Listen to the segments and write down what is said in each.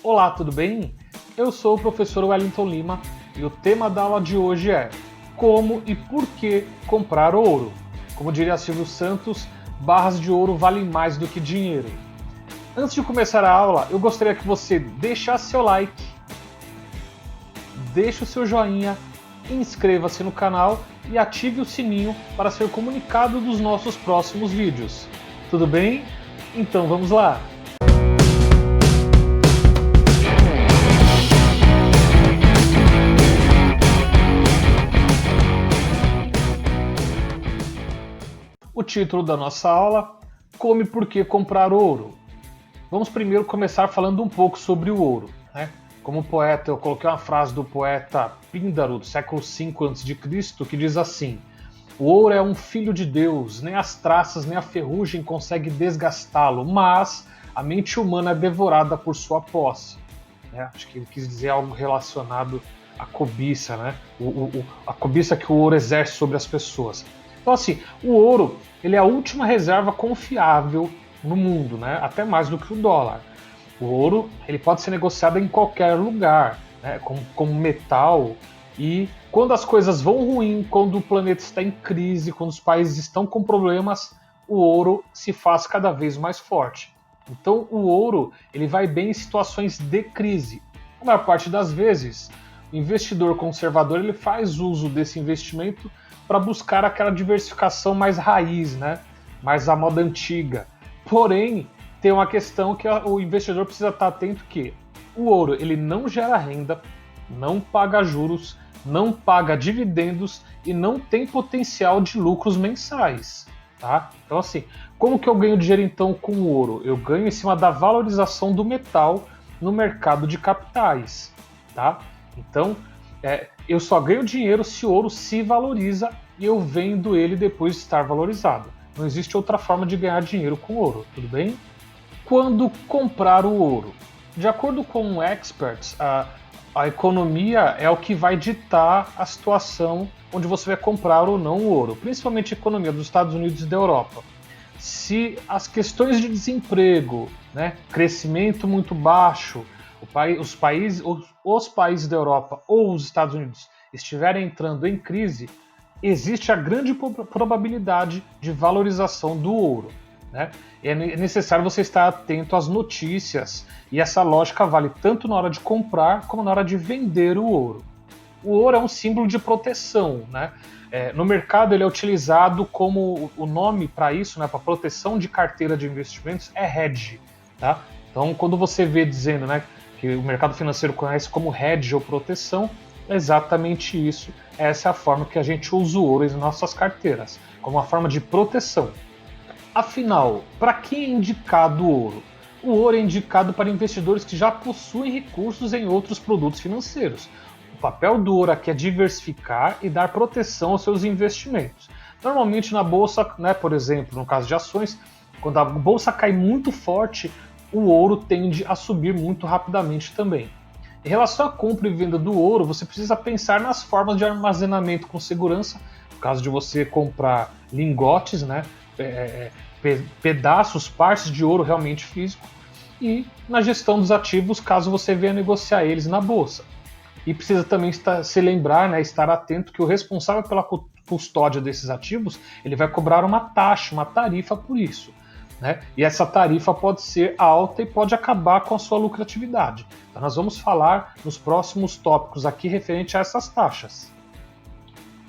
Olá, tudo bem? Eu sou o professor Wellington Lima e o tema da aula de hoje é como e por que comprar ouro. Como diria Silvio Santos, barras de ouro valem mais do que dinheiro. Antes de começar a aula, eu gostaria que você deixasse seu like, deixe o seu joinha, inscreva-se no canal e ative o sininho para ser comunicado dos nossos próximos vídeos. Tudo bem? Então vamos lá! O título da nossa aula, Como e por que comprar ouro. Vamos primeiro começar falando um pouco sobre o ouro, né? Como poeta, eu coloquei uma frase do poeta Píndaro, do século V a.C., que diz assim: o ouro é um filho de Deus, nem as traças nem a ferrugem consegue desgastá-lo, mas a mente humana é devorada por sua posse. Acho que ele quis dizer algo relacionado à cobiça, né? A cobiça que o ouro exerce sobre as pessoas. Então, assim, o ouro ele é a última reserva confiável no mundo, né? Até mais do que o dólar. O ouro ele pode ser negociado em qualquer lugar, né? como metal. E quando as coisas vão ruim, quando o planeta está em crise, quando os países estão com problemas, o ouro se faz cada vez mais forte. Então, o ouro ele vai bem em situações de crise. A maior parte das vezes, o investidor conservador ele faz uso desse investimento para buscar aquela diversificação mais raiz, né? Mais à moda antiga. Porém, tem uma questão que o investidor precisa estar atento que o ouro ele não gera renda, não paga juros, não paga dividendos e não tem potencial de lucros mensais. Tá? Então, assim, como que eu ganho dinheiro então com o ouro? Eu ganho em cima da valorização do metal no mercado de capitais. Tá? Então, eu só ganho dinheiro se o ouro se valoriza e eu vendo ele depois de estar valorizado. Não existe outra forma de ganhar dinheiro com ouro, tudo bem? Quando comprar o ouro? De acordo com experts, a economia é o que vai ditar a situação onde você vai comprar ou não o ouro, principalmente a economia dos Estados Unidos e da Europa. Se as questões de desemprego, né, crescimento muito baixo, os países da Europa ou os Estados Unidos estiverem entrando em crise, existe a grande probabilidade de valorização do ouro. Né? É necessário você estar atento às notícias e essa lógica vale tanto na hora de comprar como na hora de vender o ouro. O ouro é um símbolo de proteção. Né? No mercado ele é utilizado como o nome para isso, né, para proteção de carteira de investimentos, é hedge. Tá? Então quando você vê dizendo, né, que o mercado financeiro conhece como hedge ou proteção, é exatamente isso. Essa é a forma que a gente usa o ouro em nossas carteiras, como uma forma de proteção. Afinal, para quem é indicado o ouro? O ouro é indicado para investidores que já possuem recursos em outros produtos financeiros. O papel do ouro aqui é diversificar e dar proteção aos seus investimentos. Normalmente na bolsa, né, por exemplo, no caso de ações, quando a bolsa cai muito forte, o ouro tende a subir muito rapidamente também. Em relação à compra e venda do ouro, você precisa pensar nas formas de armazenamento com segurança, no caso de você comprar lingotes, né, pedaços, partes de ouro realmente físico, e na gestão dos ativos, caso você venha negociar eles na bolsa. E precisa também se lembrar, né, estar atento que o responsável pela custódia desses ativos, ele vai cobrar uma taxa, uma tarifa por isso. Né? E essa tarifa pode ser alta e pode acabar com a sua lucratividade. Então nós vamos falar nos próximos tópicos aqui referente a essas taxas.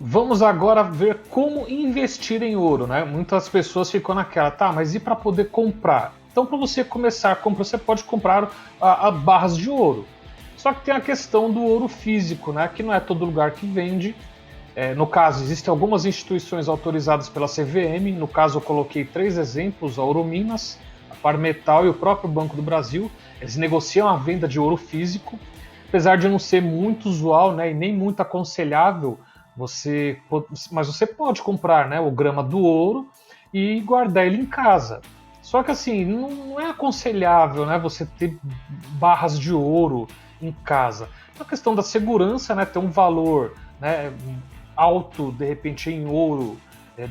Vamos agora ver como investir em ouro. Né? Muitas pessoas ficam naquela, tá, mas e para poder comprar? Então para você começar a comprar, você pode comprar barras de ouro. Só que tem a questão do ouro físico, né? Que não é todo lugar que vende. No caso, existem algumas instituições autorizadas pela CVM, no caso eu coloquei 3 exemplos, a Ouro Minas, a Parmetal e o próprio Banco do Brasil. Eles negociam a venda de ouro físico, apesar de não ser muito usual, né, e nem muito aconselhável, mas você pode comprar, né, o grama do ouro e guardar ele em casa. Só que assim, não é aconselhável, né, você ter barras de ouro em casa. É uma questão da segurança, né, ter um valor, né, alto, de repente, em ouro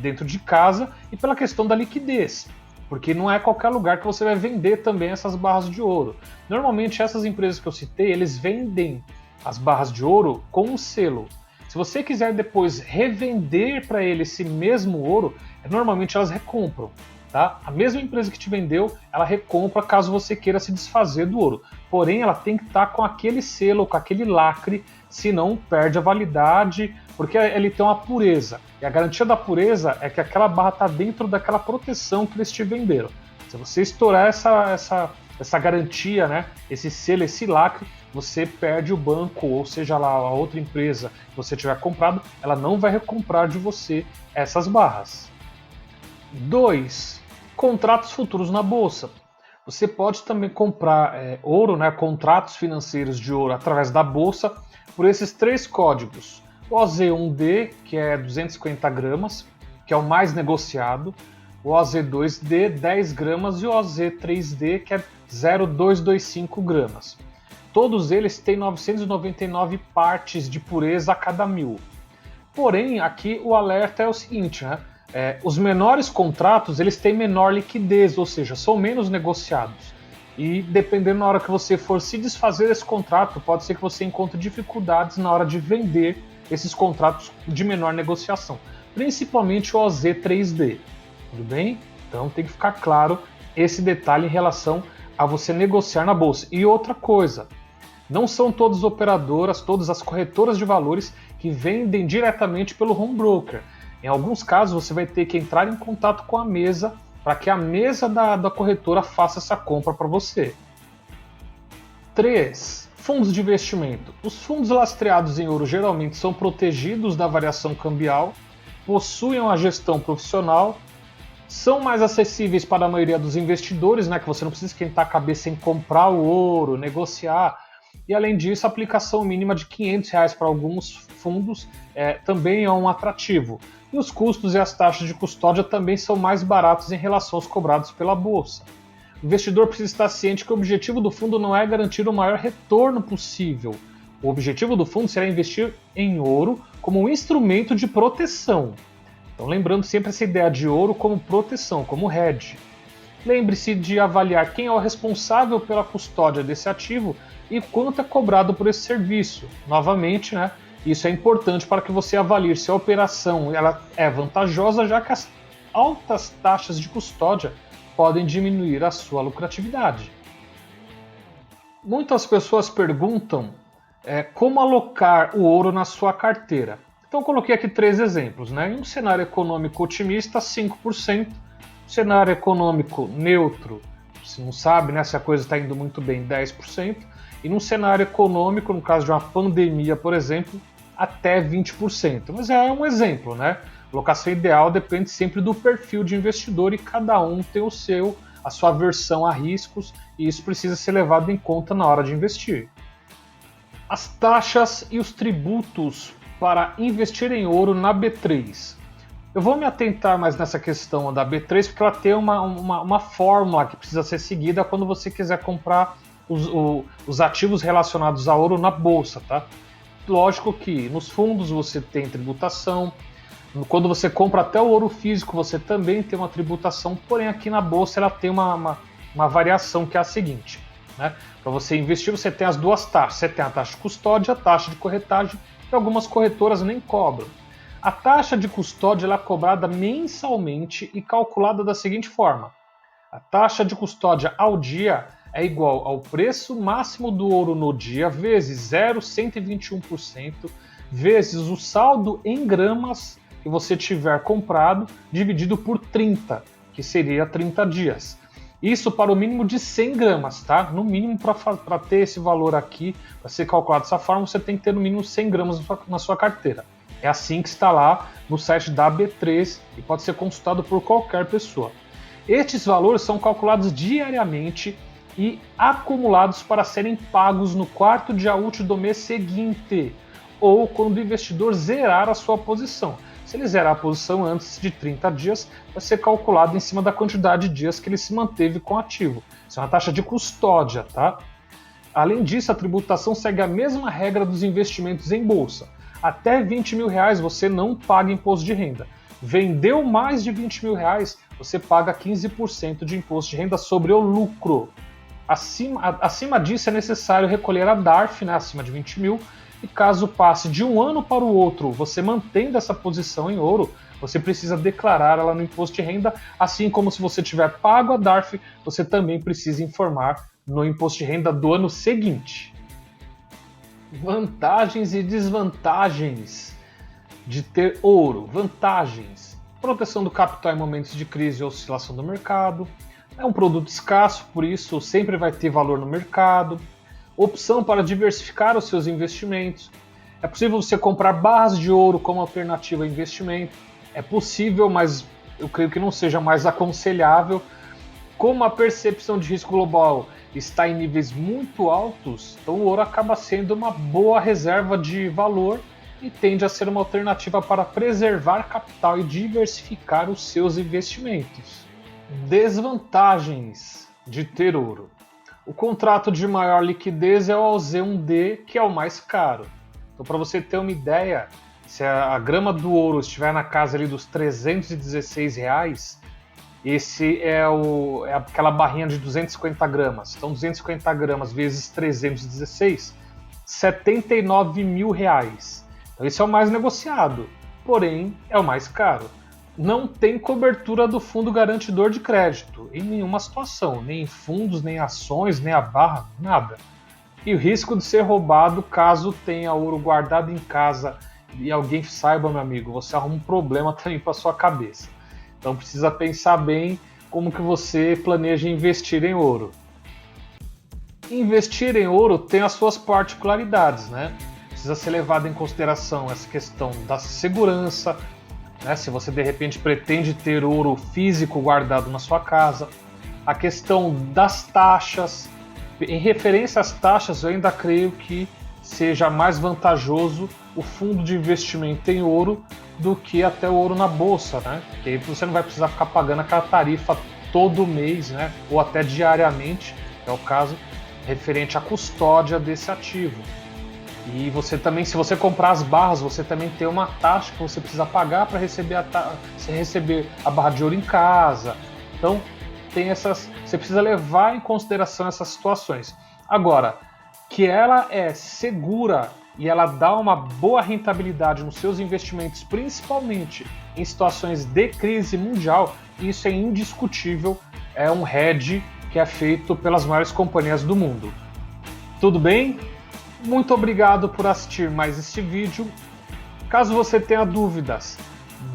dentro de casa, e pela questão da liquidez. porque não é qualquer lugar que você vai vender também essas barras de ouro. Normalmente essas empresas que eu citei, eles vendem as barras de ouro com um selo. Se você quiser depois revender para ele esse mesmo ouro, normalmente elas recompram. Tá? A mesma empresa que te vendeu, ela recompra caso você queira se desfazer do ouro. Porém, ela tem que estar com aquele selo, com aquele lacre, senão perde a validade, porque ele tem uma pureza. E a garantia da pureza é que aquela barra está dentro daquela proteção que eles te venderam. Se você estourar essa garantia, né, esse selo, esse lacre, você perde o banco, ou seja lá, a outra empresa que você tiver comprado, ela não vai recomprar de você essas barras. 2. Contratos futuros na bolsa. Você pode também comprar ouro, né, contratos financeiros de ouro através da bolsa por esses 3 códigos. O OZ1D, que é 250 gramas, que é o mais negociado. O OZ2D, 10 gramas. E o OZ3D, que é 0,225 gramas. Todos eles têm 999 partes de pureza a cada 1000. Porém, aqui o alerta é o seguinte, né? Os menores contratos eles têm menor liquidez, ou seja, são menos negociados. E dependendo na hora que você for se desfazer desse contrato, pode ser que você encontre dificuldades na hora de vender esses contratos de menor negociação, principalmente o OZ3D. Tudo bem? Então tem que ficar claro esse detalhe em relação a você negociar na bolsa. E outra coisa, não são todas as operadoras, todas as corretoras de valores que vendem diretamente pelo home broker. Em alguns casos, você vai ter que entrar em contato com a mesa para que a mesa da corretora faça essa compra para você. 3. Fundos de investimento. Os fundos lastreados em ouro geralmente são protegidos da variação cambial, possuem uma gestão profissional, são mais acessíveis para a maioria dos investidores, né, que você não precisa esquentar a cabeça em comprar o ouro, negociar. E além disso, a aplicação mínima de R$500 para alguns fundos também é um atrativo. E os custos e as taxas de custódia também são mais baratos em relação aos cobrados pela bolsa. O investidor precisa estar ciente que o objetivo do fundo não é garantir o maior retorno possível. O objetivo do fundo será investir em ouro como um instrumento de proteção. Então, lembrando sempre essa ideia de ouro como proteção, como hedge. Lembre-se de avaliar quem é o responsável pela custódia desse ativo e quanto é cobrado por esse serviço. Novamente, né, isso é importante para que você avalie se a operação ela é vantajosa, já que as altas taxas de custódia podem diminuir a sua lucratividade. Muitas pessoas perguntam como alocar o ouro na sua carteira. Então eu coloquei aqui 3 exemplos. Né? Em um cenário econômico otimista, 5%. Cenário econômico neutro, se não sabe, né, se a coisa está indo muito bem, 10%. E num cenário econômico, no caso de uma pandemia, por exemplo, até 20%. Mas é um exemplo, né? A alocação ideal depende sempre do perfil de investidor e cada um tem a sua aversão a riscos e isso precisa ser levado em conta na hora de investir. As taxas e os tributos para investir em ouro na B3. Eu vou me atentar mais nessa questão da B3 porque ela tem uma fórmula que precisa ser seguida quando você quiser comprar os ativos relacionados a ouro na bolsa, tá? Lógico que nos fundos você tem tributação, quando você compra até o ouro físico você também tem uma tributação, porém aqui na bolsa ela tem uma variação que é a seguinte, né? Para você investir você tem as duas taxas, você tem a taxa de custódia, a taxa de corretagem, que algumas corretoras nem cobram. A taxa de custódia ela é cobrada mensalmente e calculada da seguinte forma: a taxa de custódia ao dia é igual ao preço máximo do ouro no dia vezes 0,121% vezes o saldo em gramas que você tiver comprado dividido por 30, que seria 30 dias. Isso para o mínimo de 100 gramas, tá? No mínimo, para ter esse valor aqui, para ser calculado dessa forma, você tem que ter no mínimo 100 gramas na sua carteira. É assim que está lá no site da B3 e pode ser consultado por qualquer pessoa. Estes valores são calculados diariamente e acumulados para serem pagos no 4º dia útil do mês seguinte, ou quando o investidor zerar a sua posição. Se ele zerar a posição antes de 30 dias, vai ser calculado em cima da quantidade de dias que ele se manteve com o ativo. Isso é uma taxa de custódia, tá? Além disso, a tributação segue a mesma regra dos investimentos em bolsa. Até R$20 mil você não paga imposto de renda. Vendeu mais de R$20 mil, você paga 15% de imposto de renda sobre o lucro. Acima disso é necessário recolher a DARF, né, acima de 20 mil, e caso passe de um ano para o outro, você mantendo essa posição em ouro, você precisa declarar ela no imposto de renda, assim como se você tiver pago a DARF, você também precisa informar no imposto de renda do ano seguinte. Vantagens e desvantagens de ter ouro. Vantagens: proteção do capital em momentos de crise e oscilação do mercado. É um produto escasso, por isso sempre vai ter valor no mercado. Opção para diversificar os seus investimentos. É possível você comprar barras de ouro como alternativa a investimento. É possível, mas eu creio que não seja mais aconselhável. Como a percepção de risco global está em níveis muito altos, então o ouro acaba sendo uma boa reserva de valor e tende a ser uma alternativa para preservar capital e diversificar os seus investimentos. Desvantagens de ter ouro. O contrato de maior liquidez é o OZ1D, que é o mais caro. Então, para você ter uma ideia, se a grama do ouro estiver na casa ali dos R$316, esse é aquela barrinha de 250 gramas. Então, 250 gramas vezes 316, R$79 mil. Então, esse é o mais negociado, porém é o mais caro. Não tem cobertura do fundo garantidor de crédito em nenhuma situação, nem em fundos, nem ações, nem a barra, nada. E o risco de ser roubado caso tenha ouro guardado em casa e alguém saiba, meu amigo, você arruma um problema também para sua cabeça. Então precisa pensar bem como que você planeja investir em ouro. Investir em ouro tem as suas particularidades, né? Precisa ser levado em consideração essa questão da segurança, né? Se você de repente pretende ter ouro físico guardado na sua casa, a questão das taxas. Em referência às taxas, eu ainda creio que seja mais vantajoso o fundo de investimento em ouro do que até o ouro na bolsa, né? Porque aí você não vai precisar ficar pagando aquela tarifa todo mês, né? Ou até diariamente, é o caso, referente à custódia desse ativo. E você também, se você comprar as barras, você também tem uma taxa que você precisa pagar para receber a barra de ouro em casa. Então, você precisa levar em consideração essas situações. Agora, que ela é segura e ela dá uma boa rentabilidade nos seus investimentos, principalmente em situações de crise mundial, isso é indiscutível, é um hedge que é feito pelas maiores companhias do mundo. Tudo bem? Muito obrigado por assistir mais este vídeo. Caso você tenha dúvidas,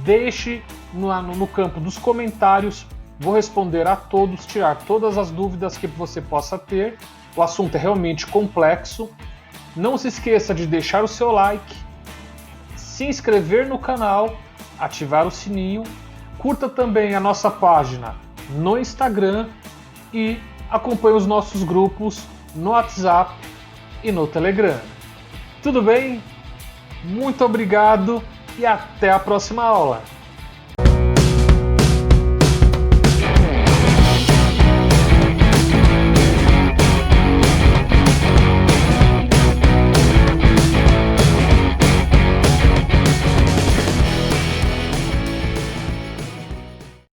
deixe no campo dos comentários. Vou responder a todos, tirar todas as dúvidas que você possa ter. O assunto é realmente complexo. Não se esqueça de deixar o seu like, se inscrever no canal, ativar o sininho, curta também a nossa página no Instagram e acompanhe os nossos grupos no WhatsApp e no Telegram. Tudo bem? Muito obrigado e até a próxima aula!